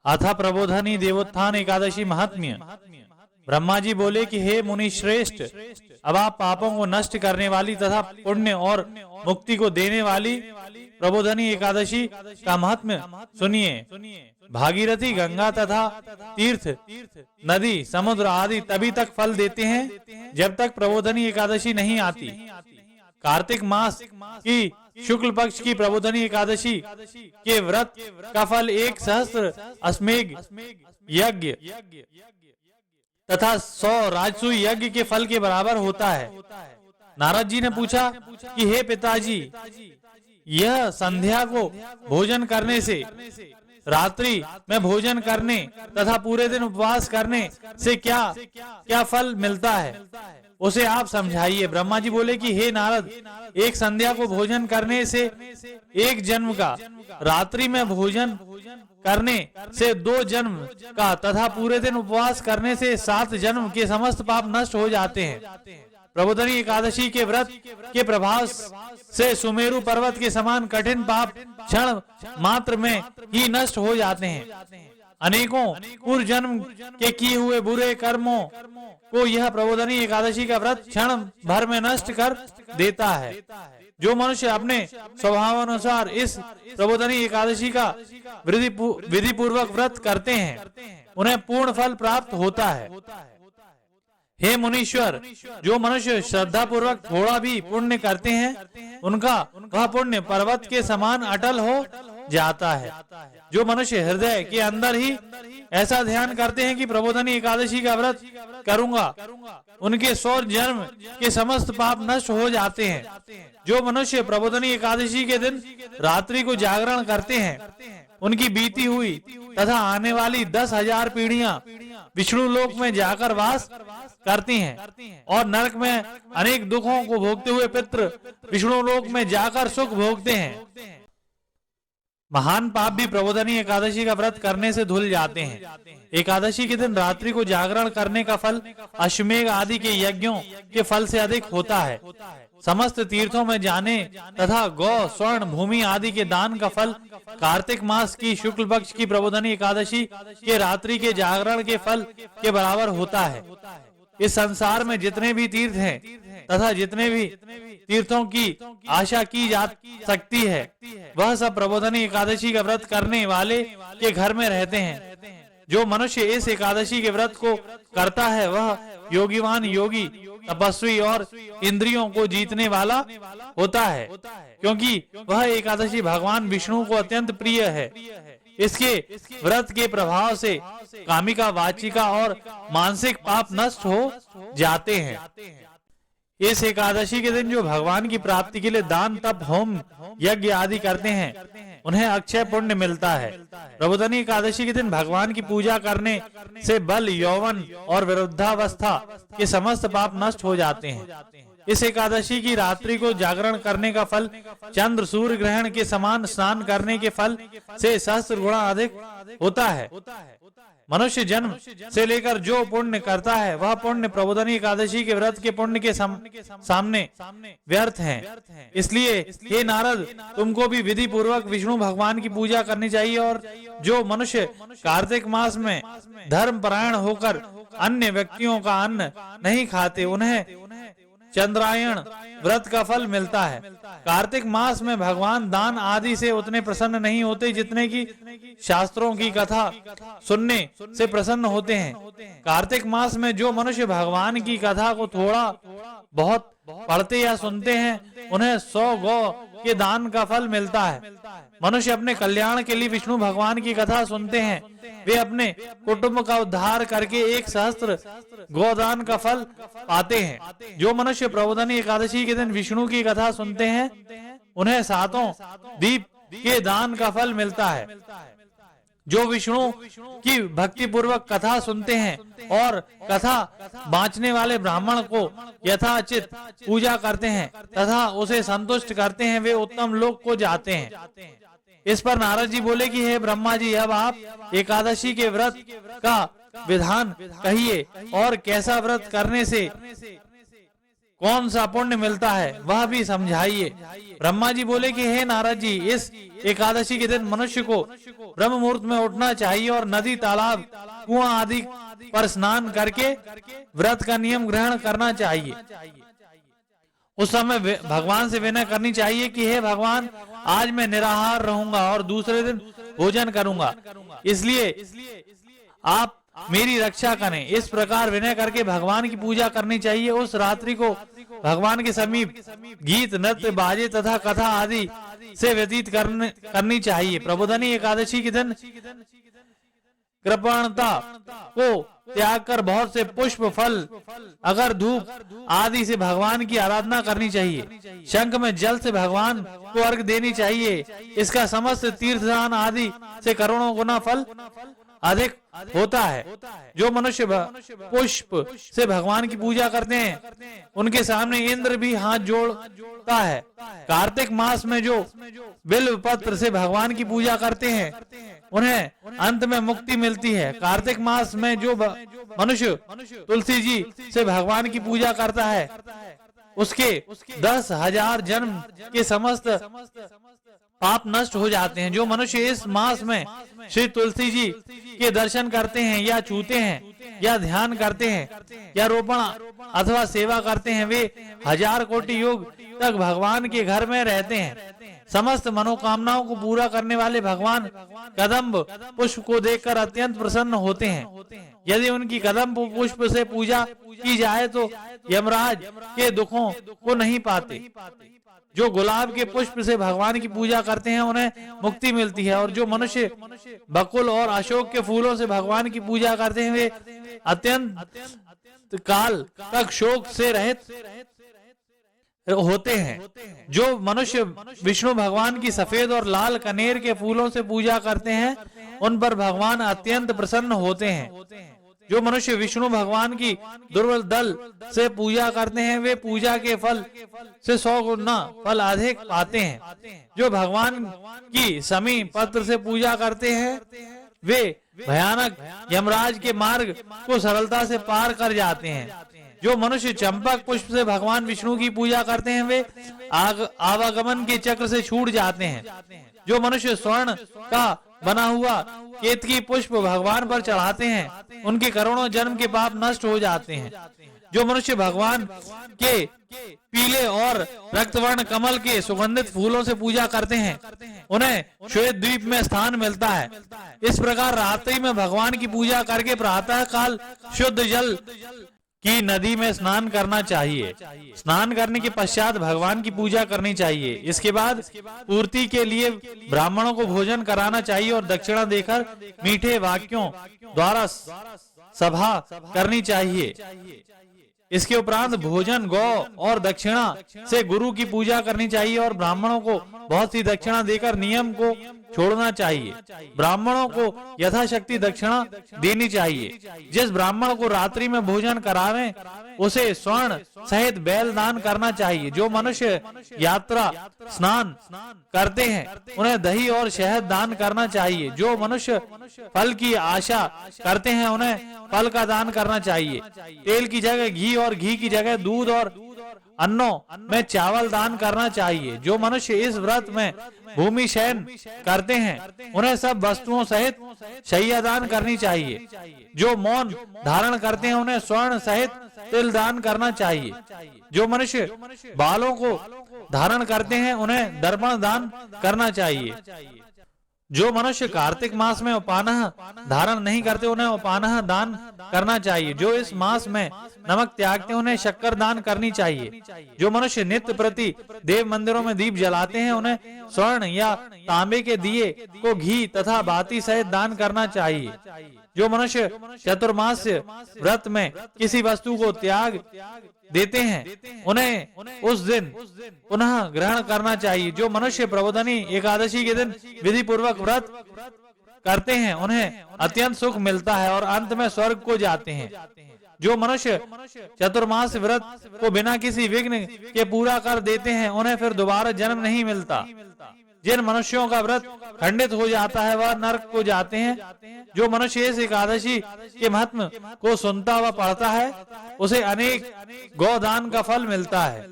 अथ प्रबोधनी देवोत्थान एकादशी महात्म्य। ब्रह्मा जी बोले कि हे मुनि श्रेष्ठ, अब आप पापों को नष्ट करने वाली तथा पुण्य और मुक्ति को देने वाली प्रबोधनी एकादशी का महात्म्य सुनिए। भागीरथी, गंगा तथा तीर्थ, नदी, समुद्र आदि तभी तक फल देते हैं जब तक प्रबोधनी एकादशी नहीं आती। कार्तिक मास की शुक्ल पक्ष की प्रबोधनी एकादशी के व्रत का फल 1 सहस्त्र अश्वमेध यज्ञ तथा 100 राजसूय यज्ञ के फल के बराबर होता है। नारद जी ने पूछा कि हे पिताजी, यह संध्या को भोजन करने से, रात्रि में भोजन करने तथा पूरे दिन उपवास करने से क्या क्या फल मिलता है, उसे आप समझाइए। ब्रह्मा जी बोले कि हे नारद, एक संध्या को भोजन करने से 1 जन्म का, रात्रि में भोजन करने से 2 जन्म का तथा पूरे दिन उपवास करने से 7 जन्म के समस्त पाप नष्ट हो जाते हैं। प्रबोधनी एकादशी के व्रत के प्रभाव से सुमेरु पर्वत के समान कठिन पाप क्षण मात्र में ही नष्ट हो जाते हैं। अनेकों पूर्व जन्म के किए हुए बुरे कर्मों को यह प्रबोधनी एकादशी का व्रत क्षण भर में नष्ट कर देता है। जो मनुष्य अपने स्वभावानुसार इस प्रबोधनी एकादशी का विधि पूर्वक व्रत करते हैं, उन्हें पूर्ण फल प्राप्त होता है। हे मुनीश्वर, जो मनुष्य श्रद्धा पूर्वक थोड़ा भी पुण्य करते हैं, उनका वह पुण्य पर्वत के समान अटल हो जाता है। जो मनुष्य हृदय के अंदर ही ऐसा ध्यान करते हैं कि प्रबोधनी एकादशी का व्रत करूंगा, उनके 100 जन्म के समस्त पाप नष्ट हो जाते हैं। जो मनुष्य प्रबोधनी एकादशी के दिन रात्रि को जागरण करते हैं, उनकी बीती हुई तथा आने वाली 10,000 पीढ़ियां विष्णु लोक में जाकर वास करती हैं और नरक में अनेक दुखों को भोगते हुए पितृ विष्णु लोक में जाकर सुख भोगते हैं। महान पाप भी प्रबोधनी एकादशी का व्रत करने से धुल जाते हैं। एकादशी के दिन रात्रि को जागरण करने का फल अश्वमेध आदि के यज्ञों के फल से अधिक होता है। समस्त तीर्थों में जाने तथा गौ, स्वर्ण, भूमि आदि के दान का फल कार्तिक मास की शुक्ल पक्ष की प्रबोधनी एकादशी के रात्रि के जागरण के फल के बराबर होता है। इस संसार में जितने भी तीर्थ हैं तथा जितने भी तीर्थों की आशा की जा सकती है, वह सब प्रबोधनी एकादशी का व्रत करने वाले के घर में रहते हैं। जो मनुष्य इस एकादशी के व्रत को करता है, वह योगीवान योगी, तपस्वी और इंद्रियों को जीतने वाला होता है, क्योंकि वह एकादशी भगवान विष्णु को अत्यंत प्रिय है। इसके व्रत के प्रभाव से कामिका, वाचिका और मानसिक पाप नष्ट हो जाते हैं। इस एकादशी के दिन जो भगवान की प्राप्ति के लिए दान, तप, होम, यज्ञ आदि करते हैं, उन्हें अक्षय पुण्य मिलता है। प्रबोधनी एकादशी के दिन भगवान की पूजा करने से बल, यौवन और वृद्धावस्था के समस्त पाप नष्ट हो जाते हैं। इस एकादशी की रात्रि को जागरण करने का फल चंद्र सूर्य ग्रहण के समान स्नान करने के फल से सहस्त्र गुणा अधिक होता है। मनुष्य जन्म से लेकर जो पुण्य करता है, वह पुण्य प्रबोधनी एकादशी के व्रत के पुण्य के सामने व्यर्थ हैं। इसलिए हे नारद, तुमको भी विधि पूर्वक विष्णु भगवान की पूजा करनी चाहिए। और जो मनुष्य कार्तिक मास में धर्म परायण होकर अन्य व्यक्तियों का अन्न नहीं खाते, उन्हें चंद्रायण व्रत का फल मिलता है। कार्तिक मास में भगवान दान आदि से उतने प्रसन्न नहीं होते जितने की शास्त्रों की कथा सुनने से प्रसन्न होते हैं। कार्तिक मास में जो मनुष्य भगवान की कथा को थोड़ा बहुत पढ़ते या सुनते हैं, उन्हें 100 गौ के दान का फल मिलता है। मनुष्य अपने कल्याण के लिए विष्णु भगवान की कथा सुनते हैं, वे अपने कुटुंब का उद्धार करके 1 सहस्त्र गोदान का फल पाते हैं। जो मनुष्य प्रबोधनी एकादशी के दिन विष्णु की कथा सुनते हैं, उन्हें 7 दीप के दान का फल मिलता है। जो विष्णु की भक्ति पूर्वक कथा सुनते हैं और कथा बांचने वाले ब्राह्मण को यथाचित पूजा करते हैं तथा उसे संतुष्ट करते हैं, वे उत्तम लोक को जाते हैं। इस पर नारद जी बोले कि हे ब्रह्मा जी, अब आप एकादशी के व्रत का विधान कहिए और कैसा व्रत करने से कौन सा पुण्य मिलता है वह भी समझाइए। ब्रह्मा जी बोले कि हे नारद जी, इस एकादशी के दिन मनुष्य को ब्रह्म मुहूर्त में उठना चाहिए और नदी, तालाब, कुआं आदि पर स्नान करके व्रत का नियम ग्रहण करना चाहिए। उस समय भगवान से विनय करनी चाहिए कि हे भगवान, आज मैं निराहार रहूंगा और दूसरे दिन भोजन करूंगा, इसलिए आप मेरी रक्षा करें। इस प्रकार विनय करके भगवान की पूजा करनी चाहिए। उस रात्रि को भगवान के समीप गीत, नृत्य, बाजे तथा कथा आदि से व्यतीत करनी चाहिए। प्रबोधनी एकादशी के दिन कृपणता को त्याग कर बहुत से पुष्प, फल, अगर धूप आदि से भगवान की आराधना करनी चाहिए। शंख में जल से भगवान को अर्घ देनी चाहिए। इसका समस्त तीर्थदान आदि से करोड़ों गुना फल अधिक होता है। जो मनुष्य पुष्प से भगवान की पूजा करते हैं उनके सामने इंद्र भी हाथ जोड़ता है। कार्तिक मास में जो बिल्व पत्र से भगवान की पूजा करते हैं उन्हें अंत में मुक्ति मिलती है। कार्तिक मास में जो मनुष्य तुलसी जी से भगवान की पूजा करता है उसके 10,000 जन्म के समस्त पाप नष्ट हो जाते हैं। जो मनुष्य इस मास में श्री तुलसी जी के दर्शन करते हैं या छूते हैं या ध्यान करते हैं या रोपण अथवा सेवा करते हैं, वे 1000 कोटि युग तक भगवान के घर में रहते हैं। समस्त मनोकामनाओं को पूरा करने वाले भगवान कदम्ब पुष्प को देखकर अत्यंत प्रसन्न होते हैं। यदि उनकी कदम्ब पुष्प से पूजा की जाए तो यमराज के दुखों को नहीं पाते। जो गुलाब के पुष्प से भगवान की पूजा करते हैं उन्हें मुक्ति मिलती है। और जो मनुष्य बकुल और अशोक के फूलों से भगवान की पूजा करते हैं वे अत्यंत काल तक शोक से रहित होते हैं। जो मनुष्य विष्णु भगवान की सफेद और लाल कनेर के फूलों से पूजा करते हैं उन पर भगवान अत्यंत प्रसन्न होते हैं। जो मनुष्य विष्णु भगवान की दुर्बल दल से पूजा करते हैं वे पूजा के फल से 100 गुना फल अधिक पाते हैं। जो भगवान की समी पत्र से पूजा करते हैं वे भयानक यमराज के मार्ग को सरलता से पार कर जाते हैं। जो मनुष्य चंपक पुष्प से भगवान विष्णु की पूजा करते हैं वे आवागमन के चक्र से छूट जाते हैं। जो मनुष्य स्वर्ण का बना हुआ केतकी पुष्प भगवान पर चढ़ाते हैं उनके करोड़ों जन्म के पाप नष्ट हो जाते हैं। जो मनुष्य भगवान के पीले और रक्तवर्ण कमल के सुगंधित फूलों से पूजा करते हैं उन्हें श्वेत द्वीप में स्थान मिलता है। इस प्रकार रात्रि में भगवान की पूजा करके प्रातः काल शुद्ध जल की नदी में स्नान करना चाहिए। स्नान करने के पश्चात भगवान की पूजा करनी चाहिए। इसके बाद पूर्ति के लिए ब्राह्मणों को भोजन कराना चाहिए और दक्षिणा देकर मीठे वाक्यों द्वारा सभा करनी चाहिए। इसके उपरांत भोजन, गौ और दक्षिणा से गुरु की पूजा करनी चाहिए और ब्राह्मणों को बहुत सी दक्षिणा देकर नियम को छोड़ना चाहिए। ब्राह्मणों को यथाशक्ति दक्षिणा देनी चाहिए। जिस ब्राह्मण को रात्रि में भोजन करावें उसे स्वर्ण सहित बैल दान करना चाहिए। जो मनुष्य यात्रा स्नान करते हैं उन्हें दही और शहद दान करना चाहिए। जो मनुष्य फल की आशा करते हैं उन्हें फल का दान करना चाहिए। तेल की जगह घी और घी की जगह दूध और अन्नों में चावल दान करना चाहिए। जो मनुष्य इस व्रत में भूमि शयन करते हैं उन्हें सब वस्तुओं सहित शैया दान करनी चाहिए। जो मौन धारण करते हैं उन्हें स्वर्ण सहित तिल दान करना चाहिए। जो मनुष्य बालों को धारण करते हैं उन्हें दर्पण दान करना चाहिए। जो मनुष्य कार्तिक मास में उपानह धारण नहीं करते उन्हें उपानह दान करना चाहिए। जो इस मास में नमक त्यागते हैं उन्हें शक्कर दान करनी चाहिए। जो मनुष्य नित्य प्रति देव मंदिरों में दीप जलाते हैं उन्हें स्वर्ण या तांबे के दिए को घी तथा बाती सहित दान करना चाहिए। जो मनुष्य चतुर्मास्य व्रत में किसी वस्तु को त्याग देते हैं उन्हें उस दिन पुनः ग्रहण करना चाहिए। जो मनुष्य प्रबोधनी एकादशी के दिन विधि पूर्वक व्रत करते हैं उन्हें अत्यंत सुख मिलता है और अंत में स्वर्ग को जाते हैं। जो मनुष्य चतुर्मास व्रत को बिना किसी विघ्न के पूरा कर देते हैं उन्हें फिर दोबारा जन्म नहीं मिलता। जिन मनुष्यों का व्रत खंडित हो जाता है वह नरक को जाते हैं। जो मनुष्य इस एकादशी के महत्व को सुनता व पढ़ता है उसे अनेक गौदान का फल मिलता है।